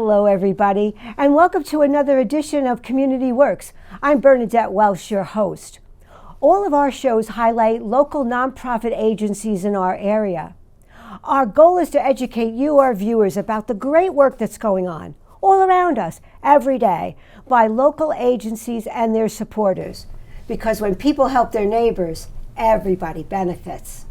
Hello, everybody, and welcome to another edition of Community Works. I'm Bernadette Welsh, your host. All of our shows highlight local nonprofit agencies in our area. Our goal is to educate you, our viewers, about the great work that's going on all around us every day by local agencies and their supporters. Because when people help their neighbors, everybody benefits.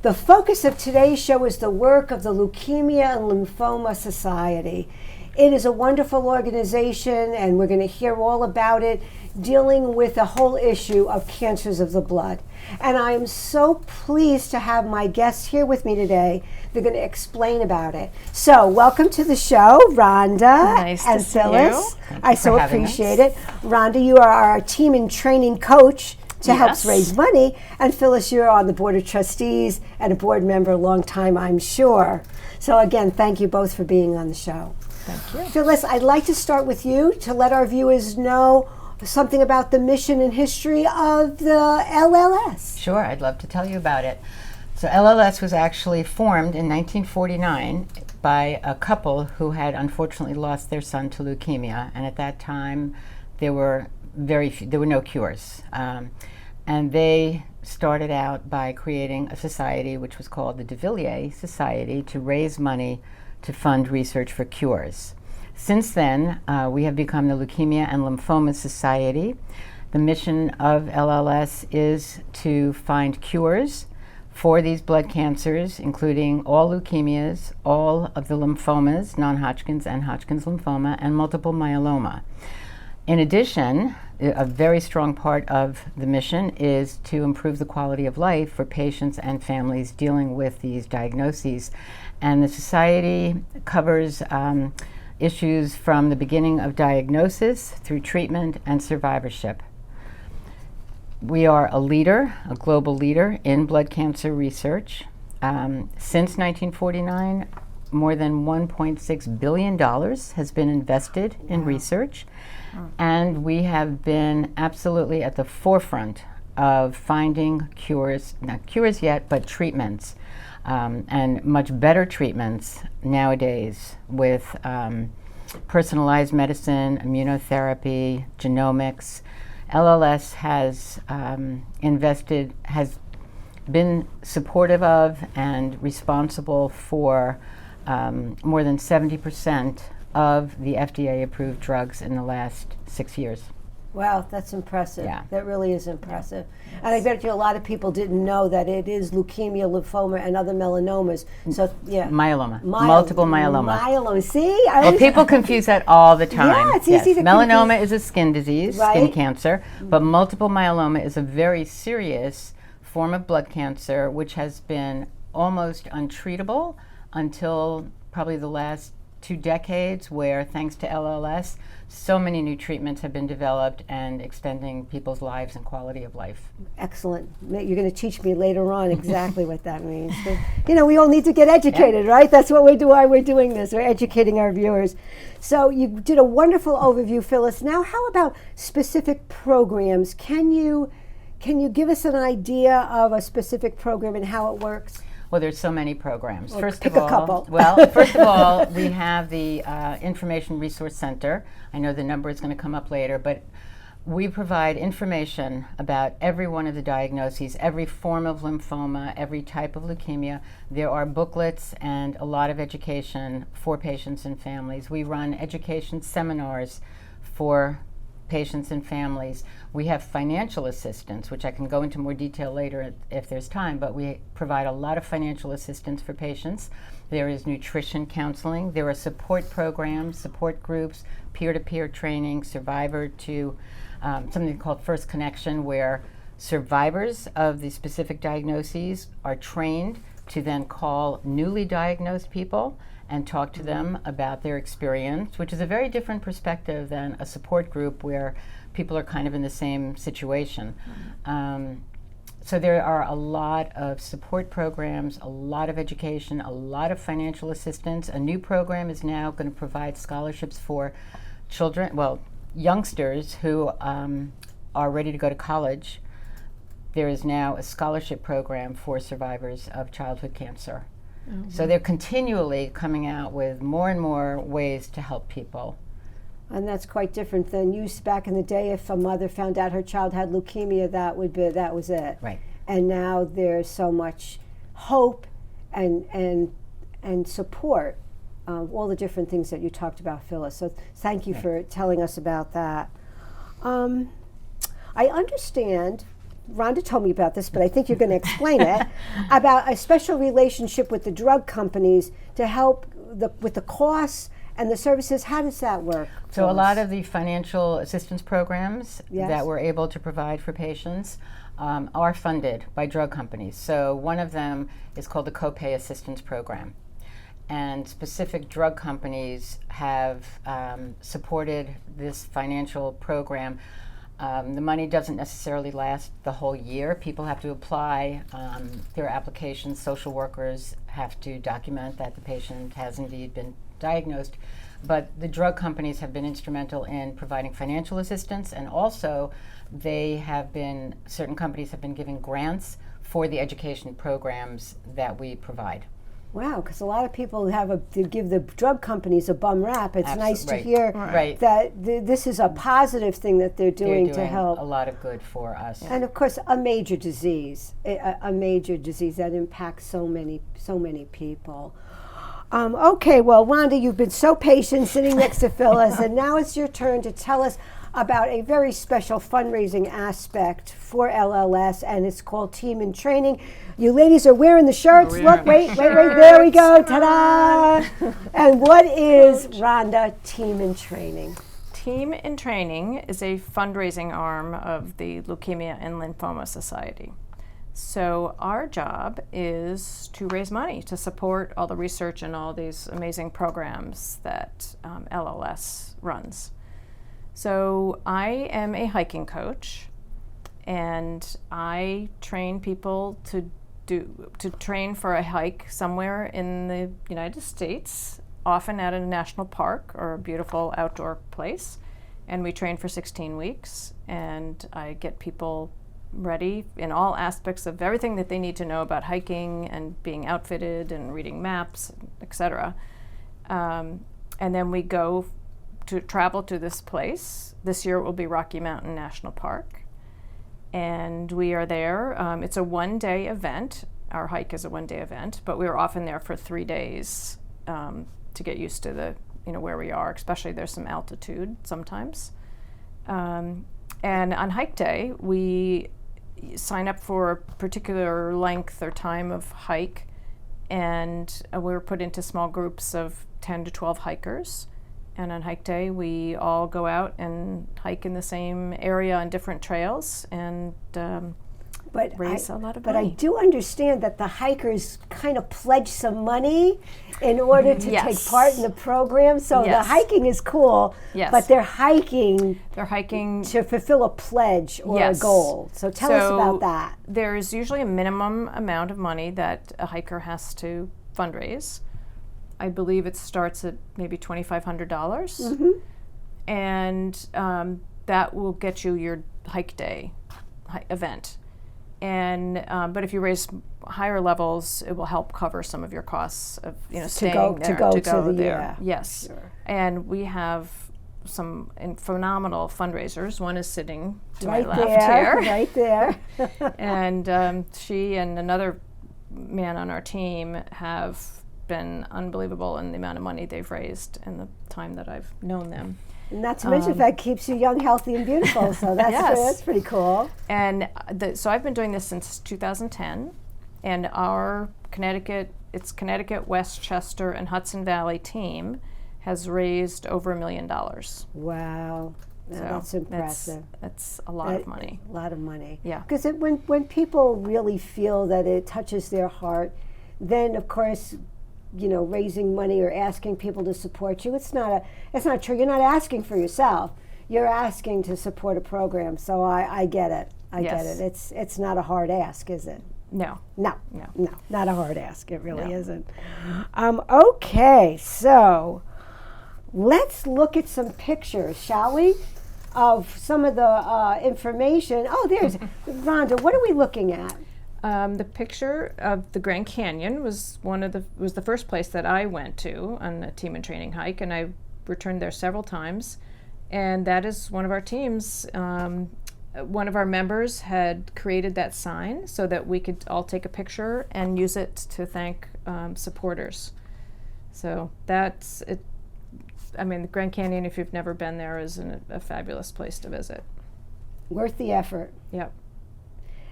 The focus of today's show is the work of the Leukemia Lymphoma Society. It is a wonderful organization, and we're going to hear all about it, dealing with the whole issue of cancers of the blood. And I am so pleased to have my guests here with me today. They're going to explain about it. So, welcome to the show, Rhonda and Phyllis. I so appreciate it. Rhonda, you are our team and training coach to help raise money. And Phyllis, you're on the Board of Trustees and a board member a long time, I'm sure. So again, thank you both for being on the show. Thank you. Phyllis, I'd like to start with you to let our viewers know something about the mission and history of the LLS. Sure, I'd love to tell you about it. So LLS was actually formed in 1949 by a couple who had unfortunately lost their son to leukemia. And at that time, there were no cures. And they started out by creating a society which was called the de Villiers Society to raise money to fund research for cures. Since then, we have become the Leukemia and Lymphoma Society. The mission of LLS is to find cures for these blood cancers, including all leukemias, all of the lymphomas, non-Hodgkin's and Hodgkin's lymphoma, and multiple myeloma. In addition, a very strong part of the mission is to improve the quality of life for patients and families dealing with these diagnoses. And the society covers issues from the beginning of diagnosis through treatment and survivorship. We are a leader, a global leader in blood cancer research. Since 1949, more than $1.6 billion has been invested in research. And we have been absolutely at the forefront of finding cures, not cures yet, but treatments, and much better treatments nowadays with personalized medicine, immunotherapy, genomics. LLS has has been supportive of and responsible for more than 70% of the FDA-approved drugs in the last 6 years. Wow, that's impressive. Yeah. That really is impressive. Yes. And I bet you a lot of people didn't know that it is leukemia, lymphoma, and other melanomas. So, yeah. Myeloma. Multiple myeloma. Myeloma. See? Well, people confuse that all the time. Yeah, it's easy to Melanoma confuse. is a skin disease, Right. skin cancer, but multiple myeloma is a very serious form of blood cancer which has been almost untreatable until probably the last 2 decades, where thanks to LLS, so many new treatments have been developed and extending people's lives and quality of life. Excellent. You're going to teach me later on exactly what that means. But, you know, we all need to get educated, right? That's what why we're doing this. We're educating our viewers. So you did a wonderful overview, Phyllis. Now, how about specific programs? Can you give us an idea of a specific program and how it works? Well, there's so many programs. Well, first pick of all, a couple. First of all, we have the Information Resource Center. I know the number is going to come up later, but we provide information about every one of the diagnoses, every form of lymphoma, every type of leukemia. There are booklets and a lot of education for patients and families. We run education seminars for patients and families. We have financial assistance, which I can go into more detail later if there's time, but we provide a lot of financial assistance for patients. There is nutrition counseling. There are support programs, support groups, peer-to-peer training, survivor to something called First Connection, where survivors of the specific diagnoses are trained to then call newly diagnosed people and talk to them about their experience, which is a very different perspective than a support group where people are kind of in the same situation. So there are a lot of support programs, a lot of education, a lot of financial assistance. A new program is now going to provide scholarships for children, youngsters who are ready to go to college. There is now a scholarship program for survivors of childhood cancer. So they're continually coming out with more and more ways to help people. And that's quite different than back in the day. If a mother found out her child had leukemia, that was it. Right. And now there's so much hope and support. All the different things that you talked about, Phyllis. So thank you for telling us about that. I understand, Rhonda told me about this, but I think you're going to explain it, about a special relationship with the drug companies to help with the costs and the services. How does that work? So a lot of the financial assistance programs Yes. that we're able to provide for patients are funded by drug companies. So one of them is called the Copay Assistance Program. And specific drug companies have supported this financial program. The money doesn't necessarily last the whole year. People have to apply their applications. Social workers have to document that the patient has indeed been diagnosed. But the drug companies have been instrumental in providing financial assistance, and also certain companies have been giving grants for the education programs that we provide. Wow, because a lot of people to give the drug companies a bum rap. It's nice to hear that this is a positive thing that they're doing to help. A lot of good for us. And of course, a major disease that impacts so many people. Okay, well, Rhonda, you've been so patient sitting next to Phyllis, and now it's your turn to tell us about a very special fundraising aspect for LLS, and it's called Team in Training. You ladies are wearing the shirts. Look, wait, there we go. Ta-da! And what is, Rhonda, Team in Training? Team in Training is a fundraising arm of the Leukemia and Lymphoma Society. So our job is to raise money to support all the research and all these amazing programs that LLS runs. So I am a hiking coach, and I train people to train for a hike somewhere in the United States, often at a national park or a beautiful outdoor place. And we train for 16 weeks, and I get people ready in all aspects of everything that they need to know about hiking and being outfitted and reading maps, etc. And then we go to travel to this place. This year it will be Rocky Mountain National Park. And we are there. It's a one-day event. Our hike is a one-day event, but we're often there for 3 days to get used to where we are, especially there's some altitude sometimes. And on hike day, we sign up for a particular length or time of hike, and we're put into small groups of 10 to 12 hikers. And on hike day, we all go out and hike in the same area on different trails and raise a lot of money. But I do understand that the hikers kind of pledge some money in order to take part in the program. So the hiking is cool, but they're hiking to fulfill a pledge or a goal. So tell us about that. There's usually a minimum amount of money that a hiker has to fundraise. I believe it starts at maybe $2,500, and that will get you your hike day event. And but if you raise higher levels, it will help cover some of your costs of staying there to go there. Yes, sure. And we have some phenomenal fundraisers. One is sitting to my left here, right there, and she and another man on our team have been unbelievable in the amount of money they've raised in the time that I've known them. And not to mention that keeps you young, healthy, and beautiful. So that's pretty cool. And so I've been doing this since 2010, and our Connecticut, Westchester, and Hudson Valley team has raised over $1 million. Wow. That's impressive. That's a lot of money. A lot of money. Yeah. Because when people really feel that it touches their heart, then of course, raising money or asking people to support you, it's not true. You're not asking for yourself. You're asking to support a program. So I get it. I get it. It's not a hard ask, is it? No, not a hard ask. It really isn't. Okay, so let's look at some pictures, shall we, of some of the information. Oh, there's Rhonda. What are we looking at? The picture of the Grand Canyon was was the first place that I went to on a team and training hike, and I returned there several times. And that is one of our teams. One of our members had created that sign so that we could all take a picture and use it to thank supporters. So that's it. I mean, the Grand Canyon, if you've never been there, is a fabulous place to visit. Worth the effort. Yep.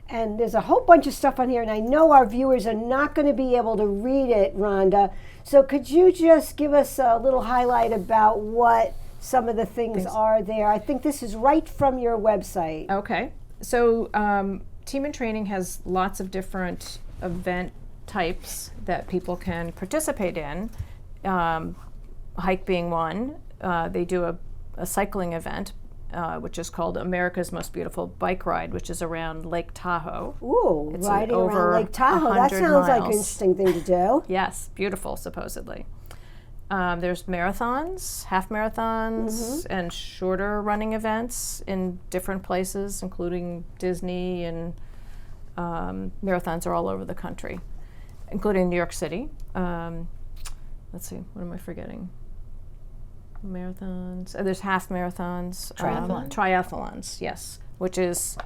And there's a whole bunch of stuff on here, and I know our viewers are not going to be able to read it, Rhonda. So could you just give us a little highlight about what some of the things are there? I think this is right from your website. Okay. So Team in Training has lots of different event types that people can participate in. Hike being one. They do a cycling event, which is called America's Most Beautiful Bike Ride, which is around Lake Tahoe. Ooh, It's riding over around Lake Tahoe. That 100 sounds like an miles. interesting thing to do. Yes, beautiful, supposedly. There's marathons, half marathons, and shorter running events in different places, including Disney, and marathons are all over the country, including New York City. Let's see, what am I forgetting? Marathons. There's half marathons. Triathlons, yes, which is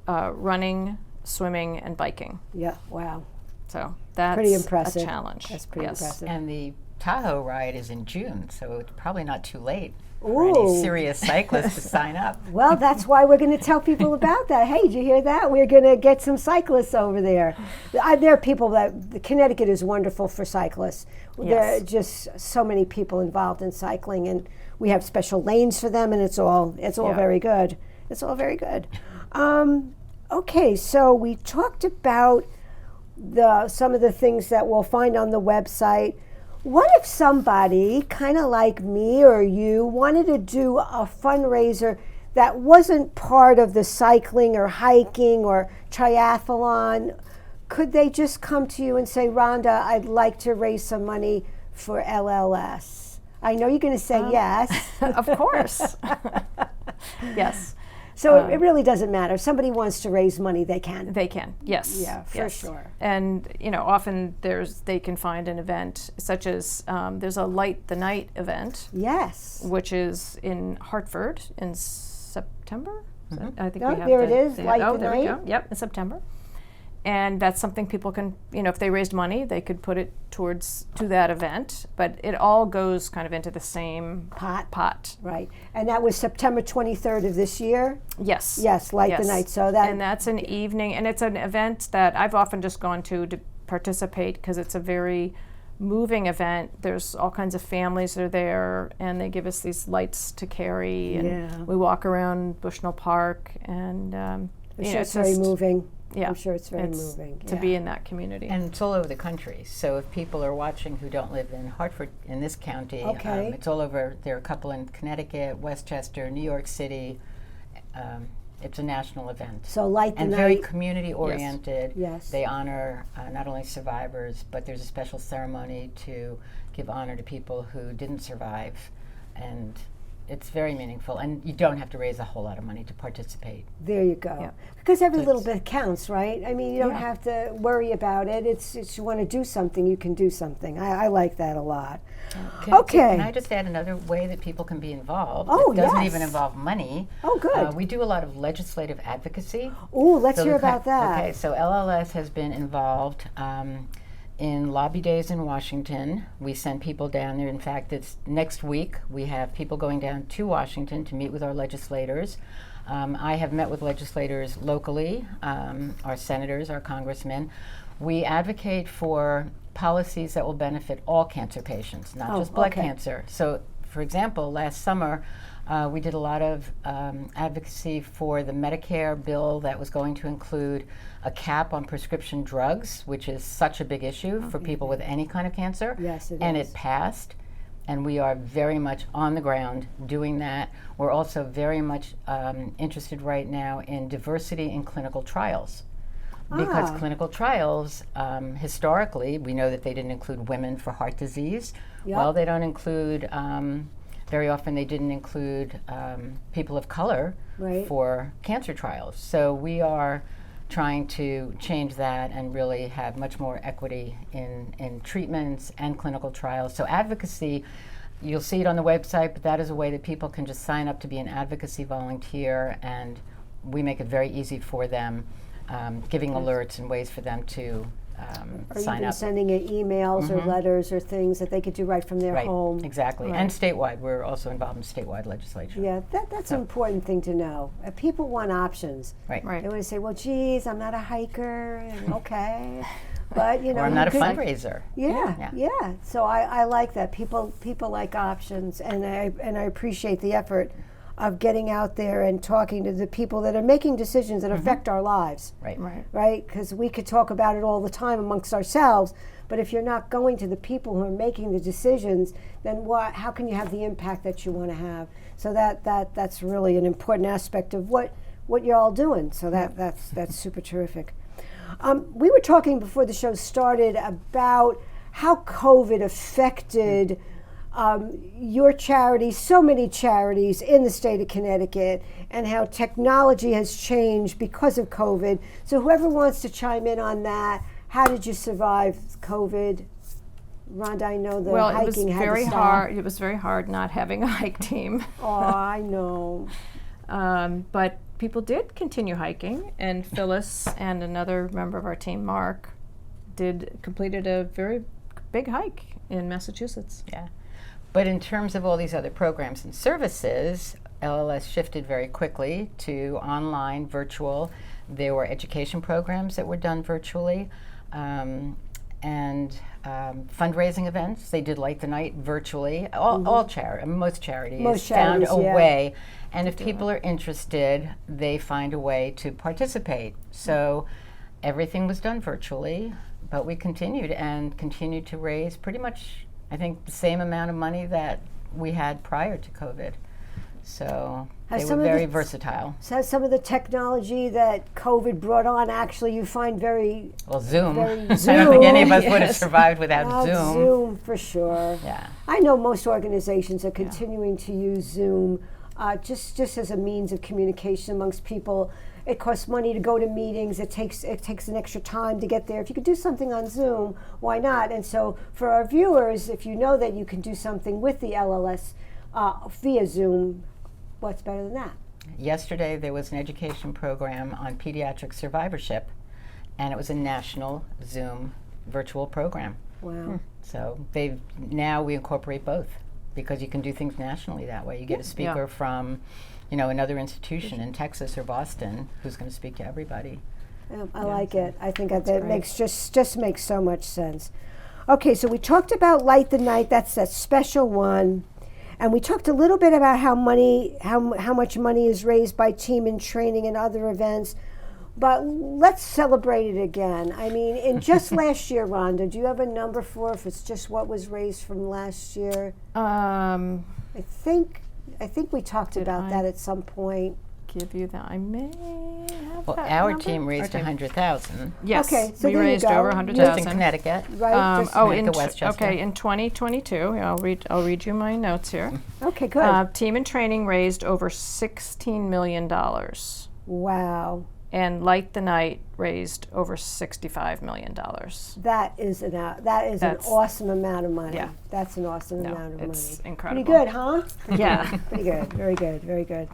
running, swimming, and biking. Yeah, wow. So that's Pretty impressive. a challenge. That's pretty impressive. And the Tahoe ride is in June, so it's probably not too late for Ooh. any serious cyclists to sign up. Well, that's why we're going to tell people about that. Hey, did you hear that? We're going to get some cyclists over there. There are people Connecticut is wonderful for cyclists. Yes. There are just so many people involved in cycling, and we have special lanes for them, and it's all very good. It's all very good. Okay, so we talked about some of the things that we'll find on the website. What if somebody, kind of like me or you, wanted to do a fundraiser that wasn't part of the cycling or hiking or triathlon? Could they just come to you and say, Rhonda, I'd like to raise some money for LLS? I know you're going to say yes. Of course. Yes. So it really doesn't matter. If somebody wants to raise money, they can. They can, yes. Yeah, for yes. sure. And often they can find an event such as there's a Light the Night event, Yes. which is in Hartford in September. I think Oh, we have there it is, Light the there we Night. go. Yep, in September. And that's something people can, if they raised money, they could put it to that event. But it all goes kind of into the same pot. Right. And that was September 23rd of this year? Yes. Yes, Light the Night. So that, and that's an evening, and it's an event that I've often just gone to participate because it's a very moving event. There's all kinds of families that are there, and they give us these lights to carry, and we walk around Bushnell Park, and I'm sure it's very moving. Yeah, I'm sure it's very moving. to be in that community. And it's all over the country. So if people are watching who don't live in Hartford, in this county, it's all over. There are a couple in Connecticut, Westchester, New York City. It's a national event. So Light the and Night. very community oriented. Yes. They honor not only survivors, but there's a special ceremony to give honor to people who didn't survive. And it's very meaningful, and you don't have to raise a whole lot of money to participate. There you go. Yeah. Because every little bit counts, right? I mean, you don't have to worry about it. It's you want to do something, you can do something. I like that a lot. Can I just add another way that people can be involved? Oh, It doesn't yes. even involve money. Oh, good. We do a lot of legislative advocacy. Ooh, let's So hear the about that. Okay, so LLS has been involved in lobby days in Washington. We send people down there. In fact, it's next week. We have people going down to Washington to meet with our legislators. I have met with legislators locally, our senators, our congressmen. We advocate for policies that will benefit all cancer patients, not just blood cancer. So, for example, last summer, we did a lot of advocacy for the Medicare bill that was going to include a cap on prescription drugs, which is such a big issue for people with any kind of cancer. Yes, it and is. it passed, and we are very much on the ground doing that. We're also very much interested right now in diversity in clinical trials. Because clinical trials, historically, we know that they didn't include women for heart disease. Yep. Well, they don't include, very often they didn't include people of color for cancer trials. So we are trying to change that and really have much more equity in treatments and clinical trials. So advocacy, you'll see it on the website, but that is a way that people can just sign up to be an advocacy volunteer, and we make it very easy for them, giving alerts and ways for them to Or sign even up. sending it emails or letters or things that they could do right from their Right, home. exactly. Right. And statewide, we're also involved in statewide legislation. Yeah, that's an important thing to know. People want options. Right. Right. They want to say, well, geez, I'm not a hiker, and okay. But, you know, Or I'm you not a could- fundraiser. Yeah. So I like that. People like options, and I appreciate the effort of getting out there and talking to the people that are making decisions that affect our lives. Right. Right. Right? Because we could talk about it all the time amongst ourselves, but if you're not going to the people who are making the decisions, then how can you have the impact that you want to have? So that's really an important aspect of what you're all doing. So that's super terrific. We were talking before the show started about how COVID affected your charities, so many charities in the state of Connecticut, and how technology has changed because of COVID. So whoever wants to chime in on that, how did you survive COVID? Rhonda, I know the Well, hiking had to stop. hard. It was very hard not having a hike team. Oh, I know. But people did continue hiking, and Phyllis and another member of our team, Mark, completed a very big hike in Massachusetts. Yeah. But in terms of all these other programs and services, LLS shifted very quickly to online, virtual. There were education programs that were done virtually, and fundraising events. They did Light the Night virtually. Most charities found a way, and if people are interested, they find a way to participate. So everything was done virtually, but we continued to raise pretty much, I think, the same amount of money that we had prior to COVID. So they were very versatile. So has some of the technology that COVID brought on actually you find very... Well, Zoom. Very I don't think any of us Zoom, would have yes. survived without Zoom. Zoom, for sure. Yeah. I know most organizations are continuing to use Zoom just as a means of communication amongst people. It costs money to go to meetings. It takes an extra time to get there. If you could do something on Zoom, why not? And so for our viewers, if you know that you can do something with the LLS via Zoom, what's better than that? Yesterday there was an education program on pediatric survivorship, and it was a national Zoom virtual program. Wow. So now we incorporate both, because you can do things nationally that way. You get a speaker from, another institution in Texas or Boston who's going to speak to everybody. I like it. I think that makes just makes so much sense. Okay, so we talked about Light the Night. That's that special one. And we talked a little bit about how much money is raised by Team in Training and other events. But let's celebrate it again. I mean, in just last year, Rhonda, do you have a number for if it's just what was raised from last year? I think we talked about that at some point. Give you that. I may have Well, that our number. team raised $100,000 Yes. Okay, so we there you raised go. over just in 100,000. Connecticut. Right? Just- Connecticut, Westchester. Okay, in 2022, I'll read you my notes here. Okay, good. Team in Training raised over $16 million, Wow. and Light the Night raised over $65 million. That is an awesome amount of money. Yeah. That's an awesome amount of it's money. incredible. Pretty good, huh? Yeah. Pretty good. Very good. Very good.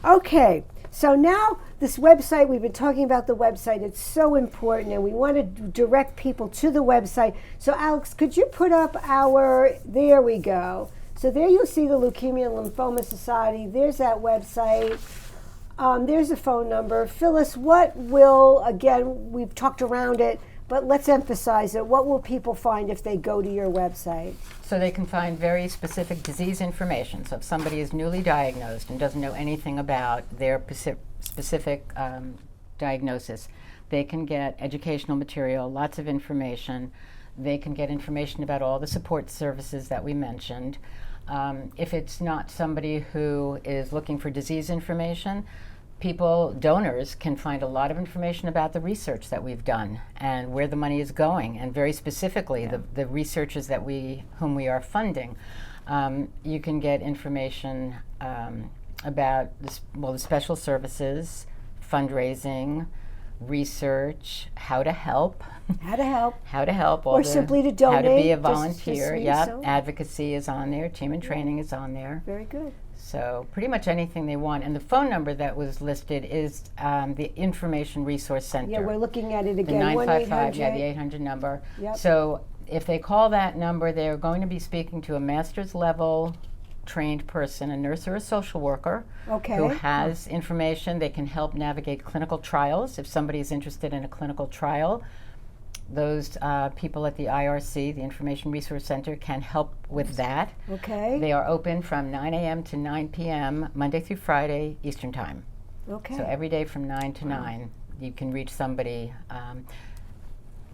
Okay. So now this website, we've been talking about the website. It's so important, and we want to direct people to the website. So Alex, could you put up there we go. So there you'll see the Leukemia Lymphoma Society. There's that website. There's a phone number. Phyllis, again, we've talked around it, but let's emphasize it. What will people find if they go to your website? So they can find very specific disease information. So if somebody is newly diagnosed and doesn't know anything about their specific diagnosis, they can get educational material, lots of information. They can get information about all the support services that we mentioned. If it's not somebody who is looking for disease information, donors can find a lot of information about the research that we've done and where the money is going, and very specifically the researchers whom we are funding. You can get information about the special services, fundraising, research, how to help, How to help. all Or simply to donate. how to be a just volunteer. me, Yep, so. advocacy is on there, team and training is on there. Very good. So pretty much anything they want. And the phone number that was listed is the Information Resource Center. Yeah, we're looking at it the again. 955, the 1-800. 800 number. Yep. So if they call that number, they're going to be speaking to a master's level trained person, a nurse or a social worker, Okay. who has information. They can help navigate clinical trials. If somebody's interested in a clinical trial, those people at the IRC, the Information Resource Center, can help with that. Okay. They are open from 9 a.m. to 9 p.m., Monday through Friday, Eastern Time. Okay. So every day from 9 to 9, you can reach somebody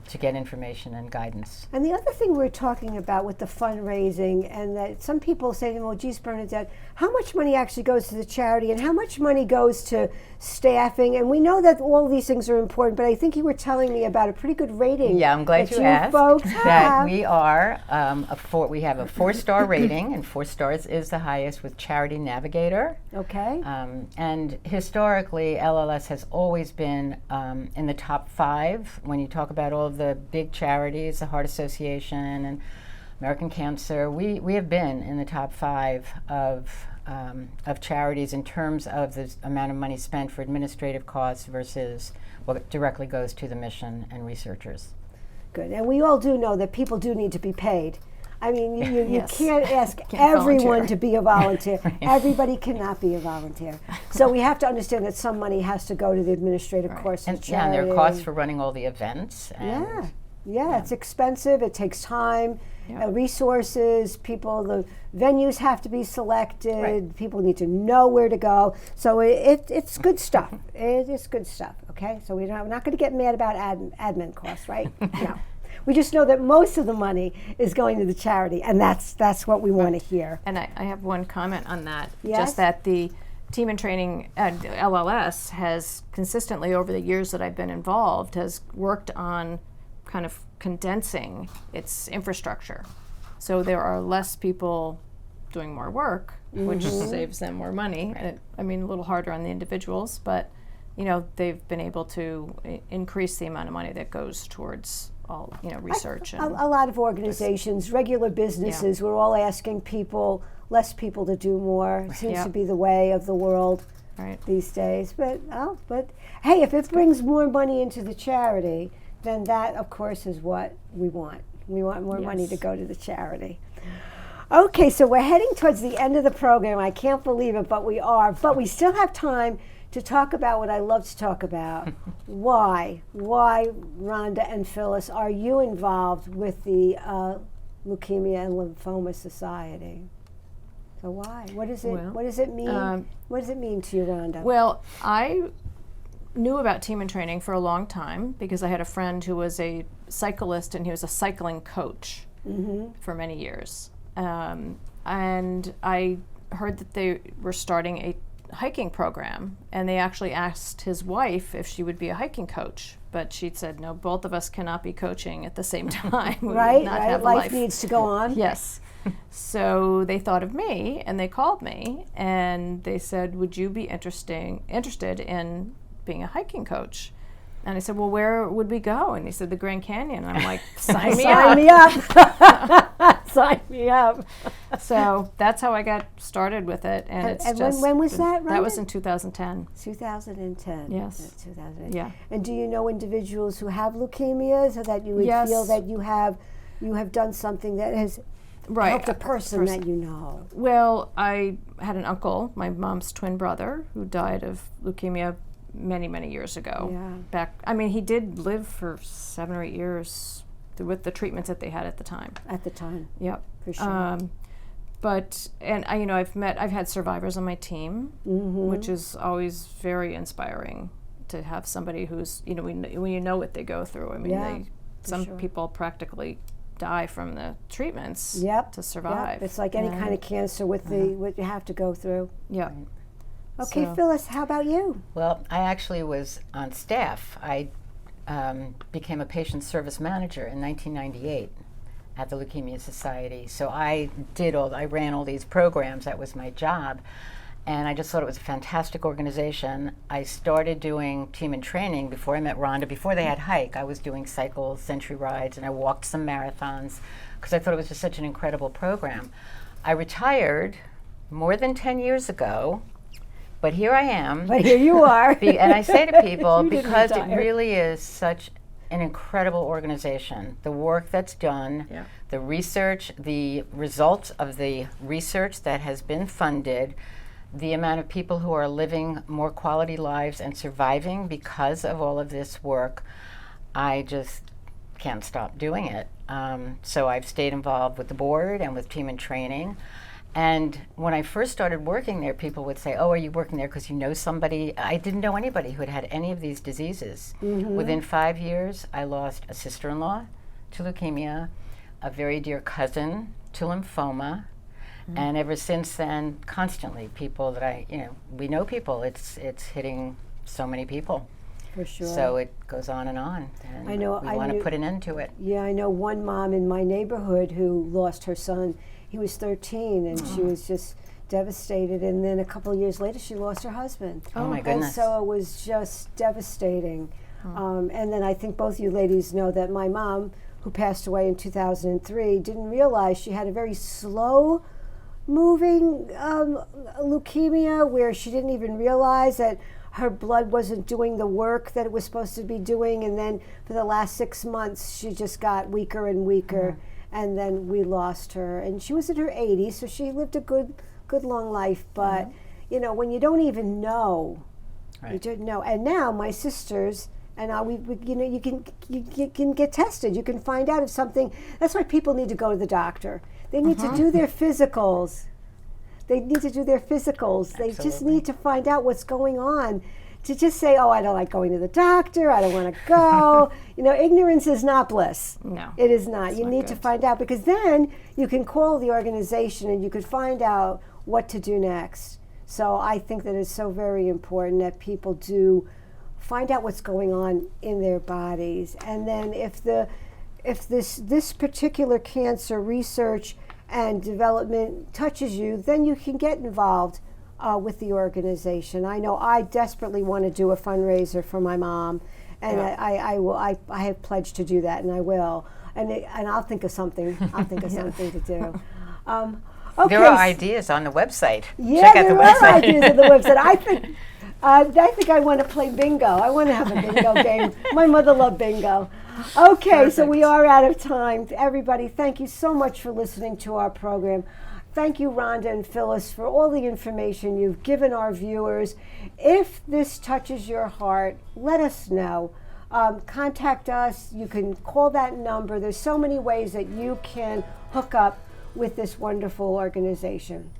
to get information and guidance. And the other thing we're talking about with the fundraising, and that some people say, well, geez, Bernadette, how much money actually goes to the charity and how much money goes to staffing? And we know that all these things are important, but I think you were telling me about a pretty good rating. Yeah, I'm glad that you asked. Folks that have. we are we have a 4-star rating, and 4 stars is the highest with Charity Navigator. Okay. And historically, LLS has always been in the top 5 when you talk about all of the big charities, the Heart Association and American Cancer. We have been in the top 5 of charities in terms of the amount of money spent for administrative costs versus what directly goes to the mission and researchers. Good. And we all do know that people do need to be paid. I mean, you Yes. can't ask Can't everyone volunteer. to be a volunteer. Everybody cannot be a volunteer. So we have to understand that some money has to go to the administrative costs of And charity. there are costs for running all the events. And Yeah, it's expensive. It takes time, Yeah. resources. People, the venues have to be selected. Right. People need to know where to go. So it's good stuff. It is good stuff. Okay, so we're not going to get mad about admin costs, right? No. We just know that most of the money is going to the charity, and that's what we want to hear. And I have one comment on that. Yes? Just that the team in training at LLS has consistently, over the years that I've been involved, has worked on kind of condensing its infrastructure. So there are less people doing more work, which saves them more money. I mean, a little harder on the individuals, but they've been able to increase the amount of money that goes towards all research. A lot of organizations, regular businesses, we're all asking less people to do more. It seems to be the way of the world these days. But hey, if it brings more money into the charity, then that, of course, is what we want. We want more money to go to the charity. Okay, so we're heading towards the end of the program. I can't believe it, but we are. But we still have time to talk about what I love to talk about. Why, Rhonda and Phyllis, are you involved with the Leukemia and Lymphoma Society? So why? What does it mean? What does it mean to you, Rhonda? Well, I knew about team in training for a long time because I had a friend who was a cyclist and he was a cycling coach for many years. And I heard that they were starting a hiking program, and they actually asked his wife if she would be a hiking coach, but she said, no, both of us cannot be coaching at the same time. We would not have a Life needs to go on. Yes. So they thought of me, and they called me, and they said, would you be interested in being a hiking coach? And I said, well, where would we go? And he said, the Grand Canyon. And I'm like, sign me up. Sign me up. Sign me up. So that's how I got started with it. And it's just when was that, Rhonda? That was in 2010. 2010. Yes. 2010. Yeah. And do you know individuals who have leukemia, so that you would feel that you have done something that has helped a person that you know? Well, I had an uncle, my mom's twin brother, who died of leukemia many, many years ago. He did live for 7 or 8 years with the treatments that they had at the time. At the time. Yep. For sure. I've had survivors on my team, which is always very inspiring to have somebody who's, when you know what they go through. I mean, some people practically die from the treatments to survive. It's like any kind of cancer with what you have to go through. Yeah. Right. Okay, Phyllis, how about you? Well, I actually was on staff. I became a patient service manager in 1998 at the Leukemia Society. So I ran all these programs. That was my job. And I just thought it was a fantastic organization. I started doing team and training before I met Rhonda. Before they had hike, I was doing cycles, century rides, and I walked some marathons because I thought it was just such an incredible program. I retired more than 10 years ago, but here I am. But here you are. And I say to people, You didn't because it retire. really is such an incredible organization. The work that's done, Yeah. the research, the results of the research that has been funded, the amount of people who are living more quality lives and surviving because of all of this work, I just can't stop doing it. So I've stayed involved with the board and with team and training. And when I first started working there, people would say, oh, are you working there because you know somebody? I didn't know anybody who had had any of these diseases. Within 5 years, I lost a sister-in-law to leukemia, a very dear cousin to lymphoma, and ever since then, constantly, people that we know people. It's hitting so many people. For sure. So it goes on and on. And I know, we I want to knew- put an end to it. Yeah, I know one mom in my neighborhood who lost her son. He was 13, and she was just devastated. And then a couple of years later, she lost her husband. Oh, my goodness. And so it was just devastating. And then I think both you ladies know that my mom, who passed away in 2003, didn't realize she had a very slow moving leukemia, where she didn't even realize that her blood wasn't doing the work that it was supposed to be doing. And then for the last 6 months, she just got weaker and weaker. And then we lost her. And she was in her 80s, so she lived a good long life. But, when you don't even know, you don't know. And now my sisters and I, you can get tested. You can find out if something. That's why people need to go to the doctor. They need to do their physicals. They just Absolutely. need to find out what's going on. To just say, oh, I don't like going to the doctor, I don't want to go. Ignorance is not bliss. No. It is not. It's You not need to good. find out, because then you can call the organization and you could find out what to do next. So I think that it's so very important that people do find out what's going on in their bodies. And then if this particular cancer research and development touches you, then you can get involved with the organization. I know I desperately want to do a fundraiser for my mom, and I will. I have pledged to do that, and I will. And I'll think of something. I'll think of something to do. Okay. There are ideas on the website. Yeah, Check out the there are website. ideas on the website. I think I want to play bingo. I want to have a bingo game. My mother loved bingo. Okay, so we are out of time. Everybody, thank you so much for listening to our program. Thank you, Rhonda and Phyllis, for all the information you've given our viewers. If this touches your heart, let us know. Contact us. You can call that number. There's so many ways that you can hook up with this wonderful organization.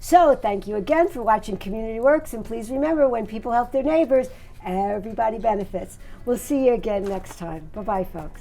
So thank you again for watching Community Works, and please remember, when people help their neighbors, everybody benefits. We'll see you again next time. Bye-bye, folks.